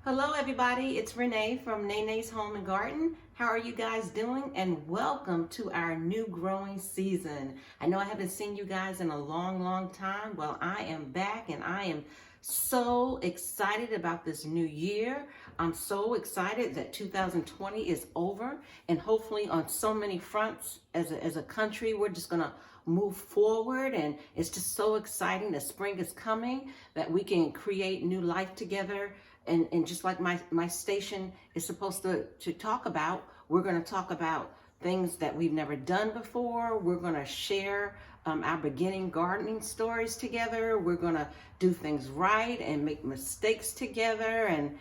Hello everybody, it's Renee from Nene's Home and Garden. How are you guys doing? And welcome to our new growing season. I know I haven't seen you guys in a long time. Well, I am back and I am so excited about this new year. I'm so excited that 2020 is over, and hopefully on so many fronts as a country, we're just gonna move forward, and it's just so exciting that spring is coming, that we can create new life together. And just like my station is supposed to talk about, we're going to talk about things that we've never done before. We're going to share our beginning gardening stories together. We're going to do things right and make mistakes together and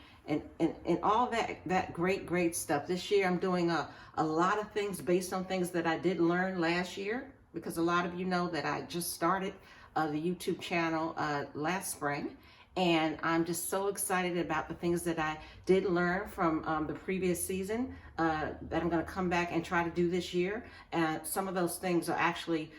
all that great stuff. This year I'm doing a lot of things based on things that I did learn last year, because a lot of you know that I just started the YouTube channel last spring. And I'm just so excited about the things that I did learn from the previous season that I'm going to come back and try to do this year. And some of those things are actually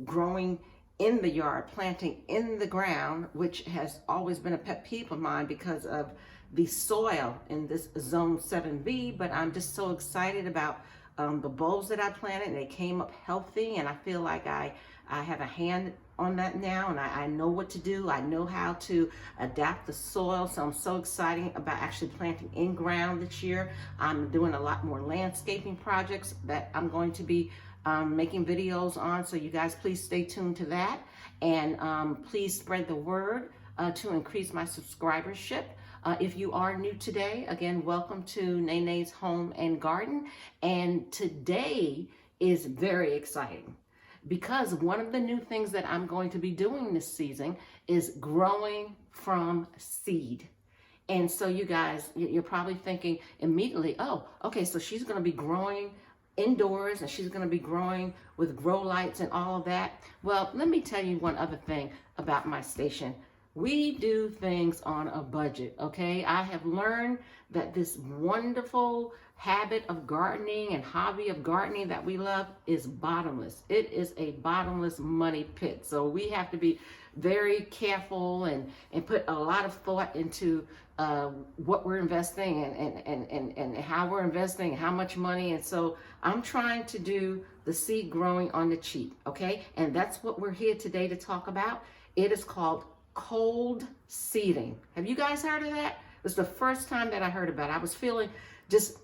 growing in the yard, planting in the ground, which has always been a pet peeve of mine because of the soil in this zone 7B. But I'm just so excited about the bulbs that I planted, and they came up healthy, and I feel like I have a hand on that now, and I know what to do. I know how to adapt the soil, so I'm so excited about actually planting in ground this year. I'm doing a lot more landscaping projects that I'm going to be making videos on, so you guys please stay tuned to that, and please spread the word to increase my subscribership. If you are new today, again, welcome to Nene's Home and Garden. And today is very exciting because one of the new things that I'm going to be doing this season is growing from seed. And so you guys, you're probably thinking immediately, oh, okay, so she's going to be growing indoors and she's going to be growing with grow lights and all of that. Well, let me tell you one other thing about my station. We do things on a budget, okay? I have learned that this wonderful habit of gardening and hobby of gardening that we love is bottomless. It is a bottomless money pit. So we have to be very careful and put a lot of thought into what we're investing and how we're investing, how much money. And so I'm trying to do the seed growing on the cheap, okay? And that's what we're here today to talk about. It is called cold seeding. Have you guys heard of that? It was the first time that I heard about it. I was feeling just,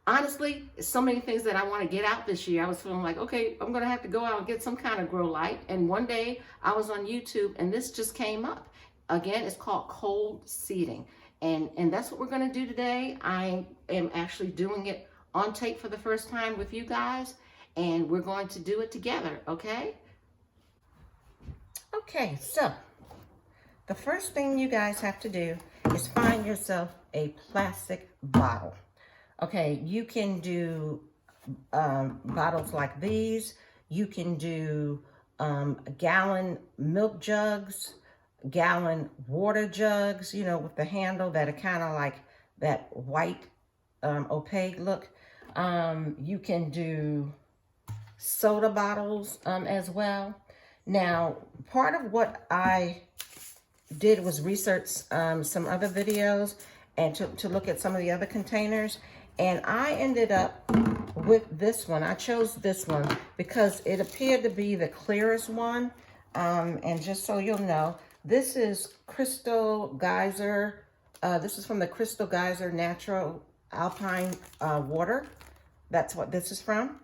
honestly, so many things that I want to get out this year. I was feeling like, okay, I'm going to have to go out and get some kind of grow light. And one day I was on YouTube and this just came up. Again, it's called cold seeding. And that's what we're going to do today. I am actually doing it on tape for the first time with you guys. And we're going to do it together, okay? Okay, so the first thing you guys have to do is find yourself a plastic bottle. Okay, you can do bottles like these. You can do gallon milk jugs, gallon water jugs, you know, with the handle that are kind of like that white opaque look. You can do soda bottles as well. Now, part of what I did was research some other videos and to look at some of the other containers, and I ended up with this one. I chose this one because it appeared to be the clearest one, and just so you'll know, this is Crystal Geyser. This is from the Crystal Geyser Natural Alpine Water. That's what this is from.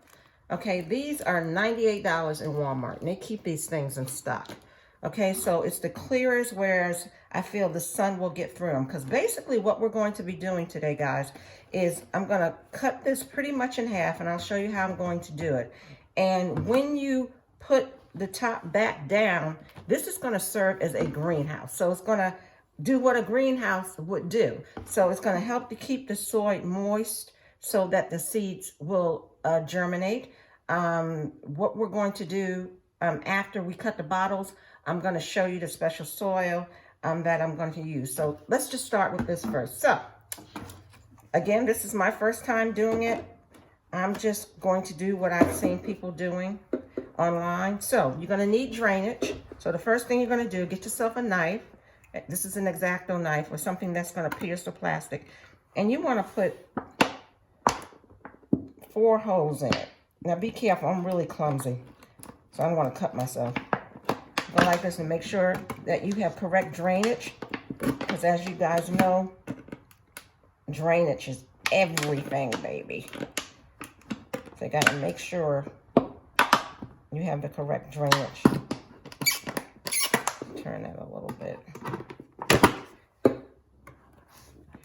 Okay, these are $98 in Walmart, and they keep these things in stock. Okay, so it's the clearest, whereas I feel the sun will get through them. Because basically what we're going to be doing today, guys, is I'm going to cut this pretty much in half, and I'll show you how I'm going to do it. And when you put the top back down, this is going to serve as a greenhouse. So it's going to do what a greenhouse would do. So it's going to help to keep the soil moist so that the seeds will germinate. What we're going to do after we cut the bottles, I'm going to show you the special soil that I'm going to use. So let's just start with this first. So again, this is my first time doing it. I'm just going to do what I've seen people doing online. So you're going to need drainage. So the first thing you're going to do, get yourself a knife. This is an X-Acto knife or something that's going to pierce the plastic. And you want to put 4 holes in it. Now be careful, I'm really clumsy, so I don't want to cut myself. Go like this and make sure that you have correct drainage, because as you guys know, drainage is everything, baby. So you got to make sure you have the correct drainage. Turn that a little bit.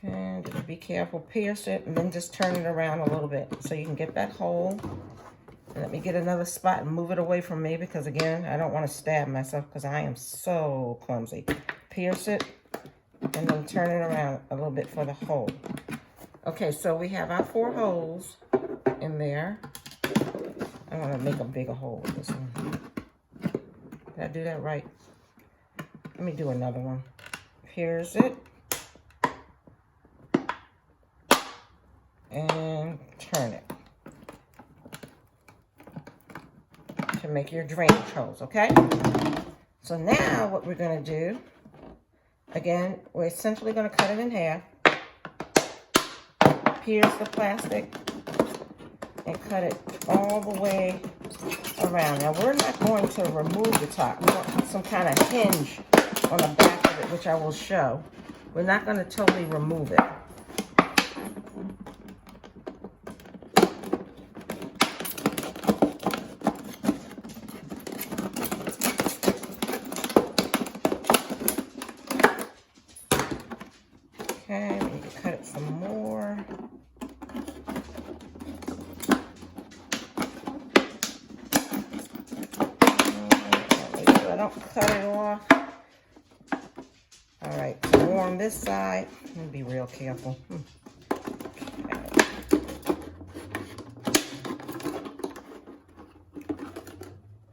And just be careful, pierce it, and then just turn it around a little bit so you can get that hole. And let me get another spot and move it away from me, because again, I don't want to stab myself because I am so clumsy. Pierce it and then turn it around a little bit for the hole. Okay, so we have our 4 holes in there. I want to make a bigger hole with this one. Did I do that right? Let me do another one. Pierce it. And turn it to make your drainage holes, okay? So now what we're going to do, again, we're essentially going to cut it in half, pierce the plastic, and cut it all the way around. Now we're not going to remove the top. We want some kind of hinge on the back of it, which I will show. We're not going to totally remove it. Okay, we need to cut it some more. Make sure I don't cut it off. All right, more on this side. Let me be real careful. Okay.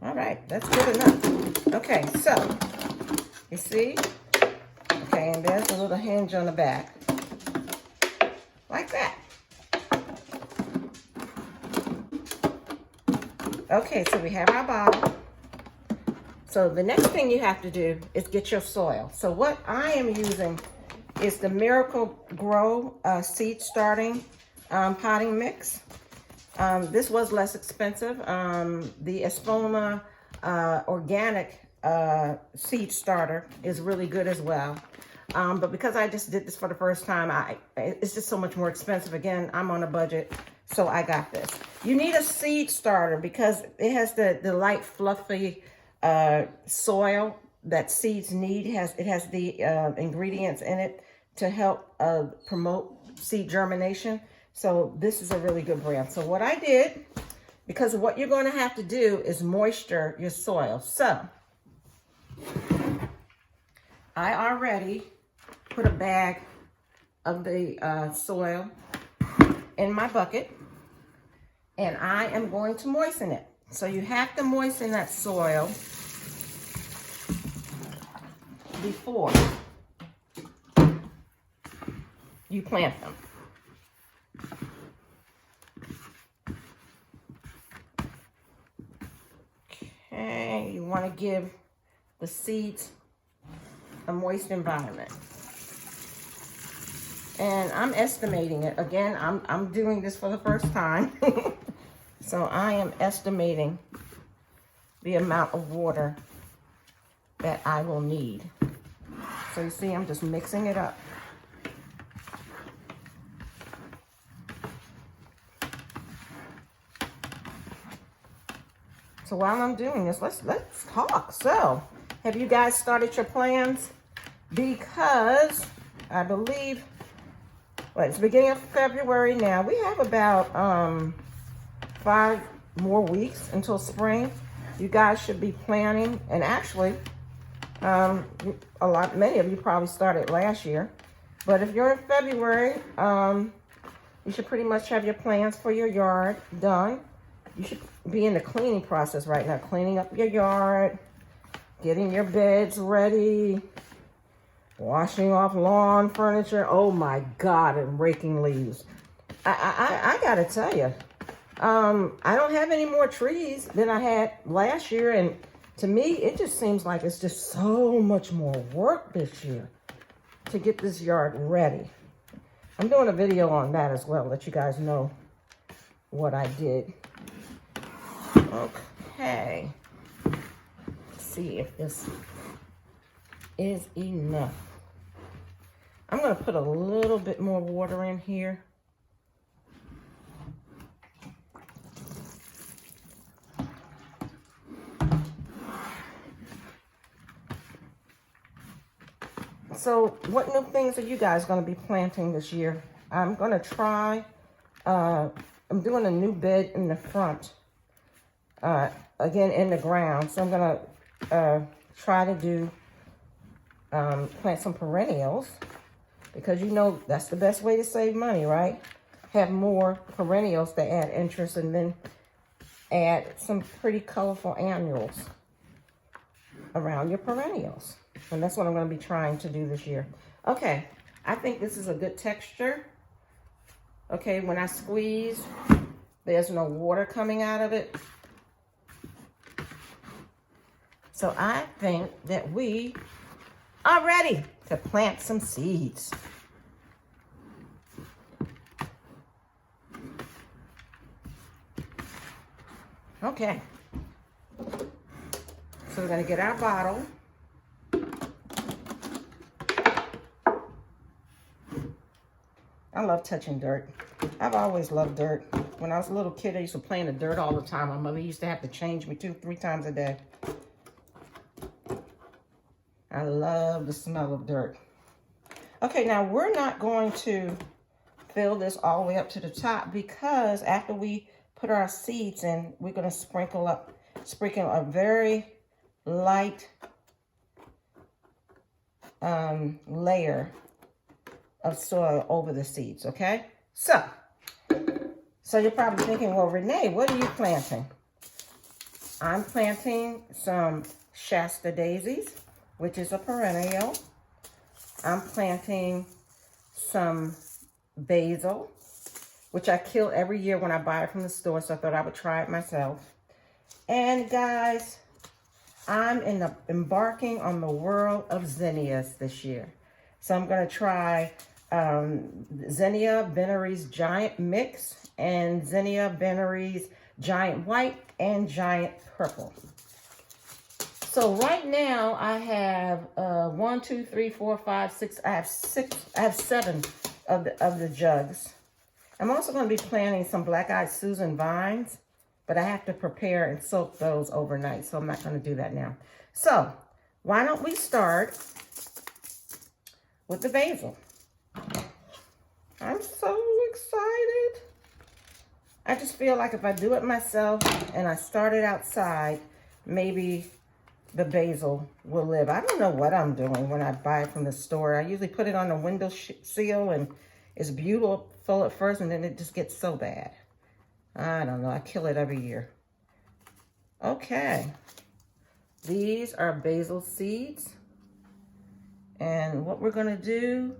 All right, that's good enough. Okay, so you see? Okay, and there's a little hinge on the back. Like that. Okay, so we have our bottle. So the next thing you have to do is get your soil. So what I am using is the Miracle Grow seed starting potting mix. This was less expensive. The Espoma organic seed starter is really good as well. But because I just did this for the first time, it's just so much more expensive. Again, I'm on a budget, so I got this. You need a seed starter because it has the light, fluffy soil that seeds need. It has the ingredients in it to help promote seed germination. So this is a really good brand. So what I did, because what you're going to have to do is moisture your soil. So I already put a bag of the soil in my bucket, and I am going to moisten it. So you have to moisten that soil before you plant them. Okay, you want to give the seeds a moist environment. And I'm estimating it. Again, I'm doing this for the first time. So I am estimating the amount of water that I will need. So you see, I'm just mixing it up. So while I'm doing this, let's talk. So, have you guys started your plans? Because I believe, well, it's the beginning of February now. We have about 5 more weeks until spring. You guys should be planning, and actually, many of you probably started last year. But if you're in February, you should pretty much have your plans for your yard done. You should be in the cleaning process right now, cleaning up your yard, getting your beds ready, washing off lawn furniture. Oh my God, and raking leaves. I gotta tell you, I don't have any more trees than I had last year, and To me, it just seems like it's just so much more work this year to get this yard ready. I'm doing a video on that as well, let you guys know what I did. Okay. Let's see if this is enough. I'm going to put a little bit more water in here. So what new things are you guys going to be planting this year? I'm going to try, I'm doing a new bed in the front, again in the ground. So I'm going to try to do, plant some perennials, because you know that's the best way to save money, right? Have more perennials to add interest, and then add some pretty colorful annuals around your perennials. And that's what I'm going to be trying to do this year. Okay, I think this is a good texture. Okay, when I squeeze, there's no water coming out of it. So I think that we are ready to plant some seeds. Okay, so we're going to get our bottle. I love touching dirt. I've always loved dirt. When I was a little kid, I used to play in the dirt all the time. My mother used to have to change me 2-3 times a day. I love the smell of dirt. Okay, now we're not going to fill this all the way up to the top, because after we put our seeds in, we're going to sprinkle a very light layer of soil over the seeds, okay? So you're probably thinking, well, Renee, what are you planting? I'm planting some Shasta daisies, which is a perennial. I'm planting some basil, which I kill every year when I buy it from the store, so I thought I would try it myself. And guys, I'm embarking on the world of zinnias this year. So I'm going to try Zinnia Veneries Giant Mix and Zinnia Veneries Giant White and Giant Purple. So right now I have 1, 2, 3, 4, 5, 6. I have 7 of the jugs. I'm also going to be planting some black-eyed Susan vines, but I have to prepare and soak those overnight, so I'm not going to do that now. So why don't we start with the basil? I'm so excited. I just feel like if I do it myself and I start it outside, maybe the basil will live. I don't know what I'm doing when I buy it from the store. I usually put it on the window sill, and it's beautiful at first, and then it just gets so bad. I don't know. I kill it every year. Okay. These are basil seeds. And what we're going to do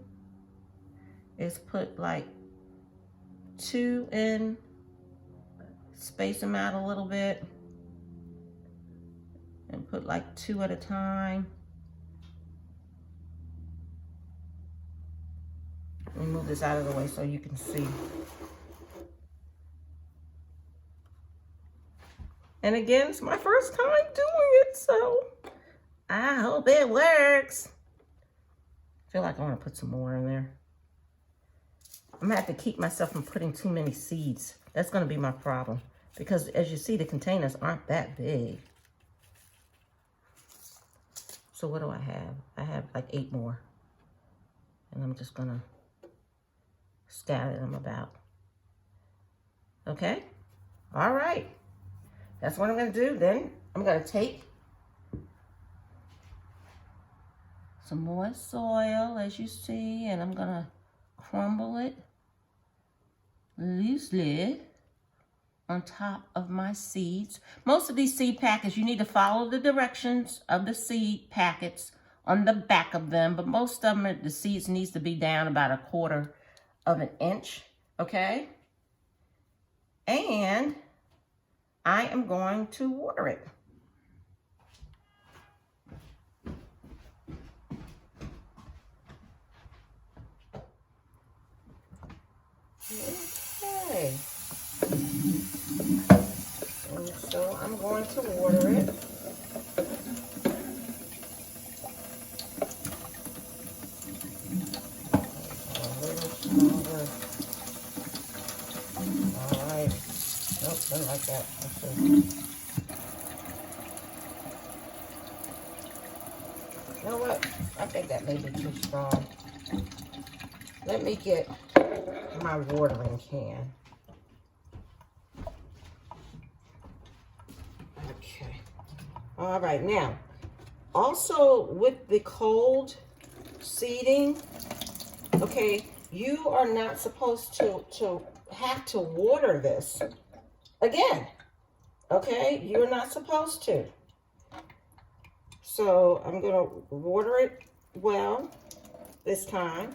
is put like 2 in, space them out a little bit, and put like 2 at a time. Let me move this out of the way so you can see. And again, it's my first time doing it, so I hope it works. I feel like I want to put some more in there. I'm going to have to keep myself from putting too many seeds. That's going to be my problem, because as you see, the containers aren't that big. So what do I have? I have like 8 more. And I'm just going to scatter them about. Okay? All right. That's what I'm going to do. Then I'm going to take some more soil, as you see, and I'm going to crumble it loosely on top of my seeds. Most of these seed packets, you need to follow the directions of the seed packets on the back of them, but most of them, the seeds needs to be down about 1/4 of an inch, okay? And I am going to water it. Okay. And so I'm going to water it. A little stronger. All right. Nope, didn't like that. Let's see. You know what? I think that may be too strong. Let me get my watering can. Okay. All right, now, also with the cold seeding, okay, you are not supposed to have to water this again, okay? You're not supposed to. So I'm gonna water it well this time.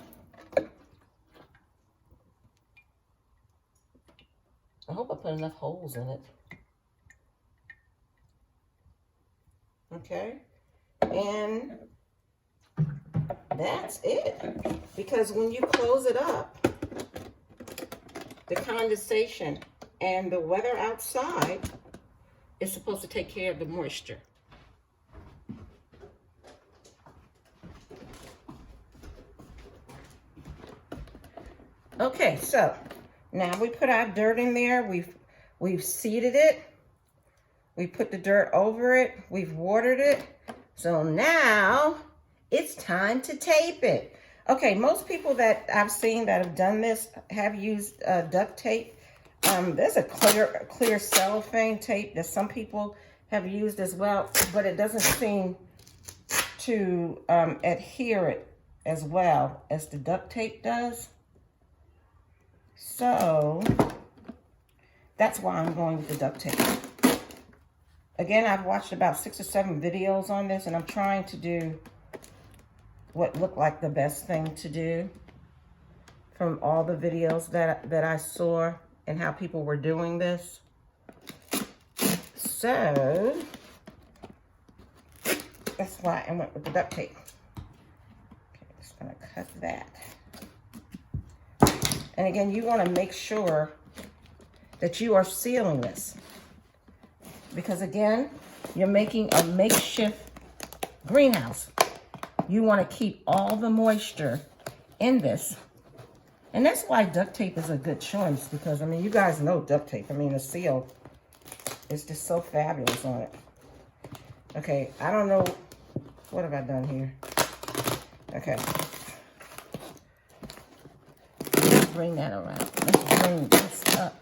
I hope I put enough holes in it. Okay, and that's it. Because when you close it up, the condensation and the weather outside is supposed to take care of the moisture. Okay, so now we put our dirt in there. We've seeded it. We put the dirt over it. We've watered it. So now it's time to tape it. Okay, most people that I've seen that have done this have used duct tape. There's a clear cellophane tape that some people have used as well, but it doesn't seem to adhere it as well as the duct tape does. So that's why I'm going with the duct tape. Again, I've watched about 6 or 7 videos on this, and I'm trying to do what looked like the best thing to do from all the videos that I saw and how people were doing this. So that's why I went with the duct tape. Okay, just gonna cut that. And again, you want to make sure that you are sealing this. Because again, you're making a makeshift greenhouse. You want to keep all the moisture in this. And that's why duct tape is a good choice. Because, I mean, you guys know duct tape. I mean, the seal is just so fabulous on it. Okay, I don't know. What have I done here? Okay. Let's bring that around. Let's bring this up.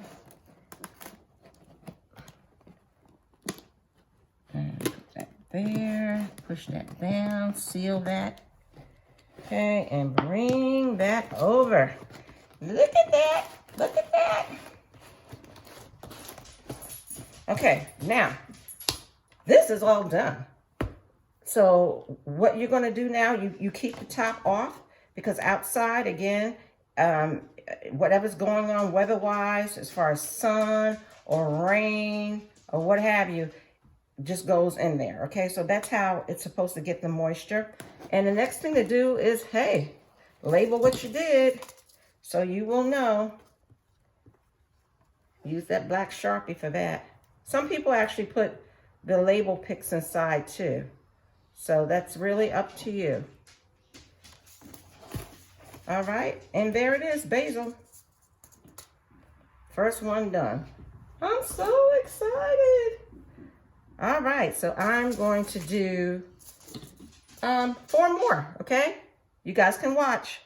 And put that there. Push that down. Seal that. Okay, and bring that over. Look at that. Look at that. Okay, now, this is all done. So what you're going to do now, you keep the top off because outside, again, whatever's going on weather-wise, as far as sun or rain or what have you, just goes in there, okay? So that's how it's supposed to get the moisture. And the next thing to do is, hey, label what you did so you will know. Use that black Sharpie for that. Some people actually put the label picks inside too. So that's really up to you. All right, and there it is, basil. First one done. I'm so excited. All right, so I'm going to do 4 more, okay? You guys can watch.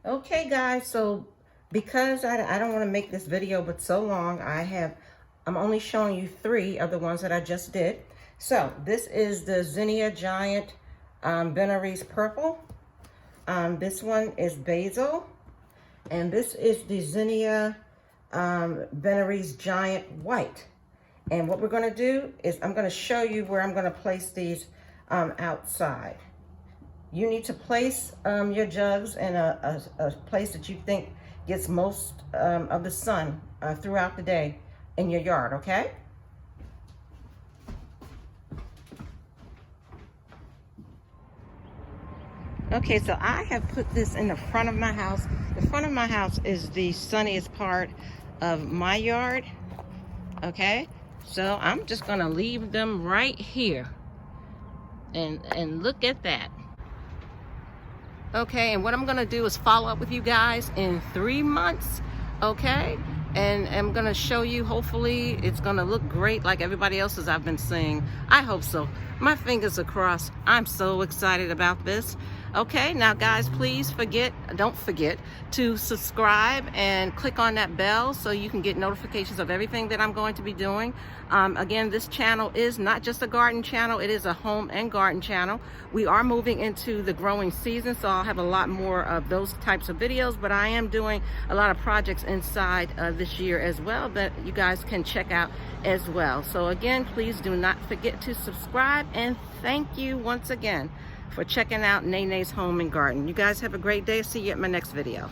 Okay, guys, so because I don't want to make this video but so long, I have I'm only showing you 3 of the ones that I just did. So this is the Zinnia Giant Benares Purple. This one is Basil. And this is the Zinnia Benares Giant White. And what we're going to do is I'm going to show you where I'm going to place these outside. You need to place your jugs in a place that you think gets most of the sun throughout the day in your yard, okay? Okay, so I have put this in the front of my house. The front of my house is the sunniest part of my yard, okay? So I'm just gonna leave them right here. And look at that. Okay, and what I'm gonna do is follow up with you guys in 3 months, okay? And I'm gonna show you, hopefully it's gonna look great like everybody else's I've been seeing. I hope so. My fingers are crossed. I'm so excited about this. Okay, now guys, please don't forget to subscribe and click on that bell so you can get notifications of everything that I'm going to be doing. Again, this channel is not just a garden channel, it is a home and garden channel. We are moving into the growing season, so I'll have a lot more of those types of videos, but I am doing a lot of projects inside this year as well that you guys can check out as well. So again, please do not forget to subscribe, and thank you once again for checking out Nene's Home and Garden. You guys have a great day. See you at my next video.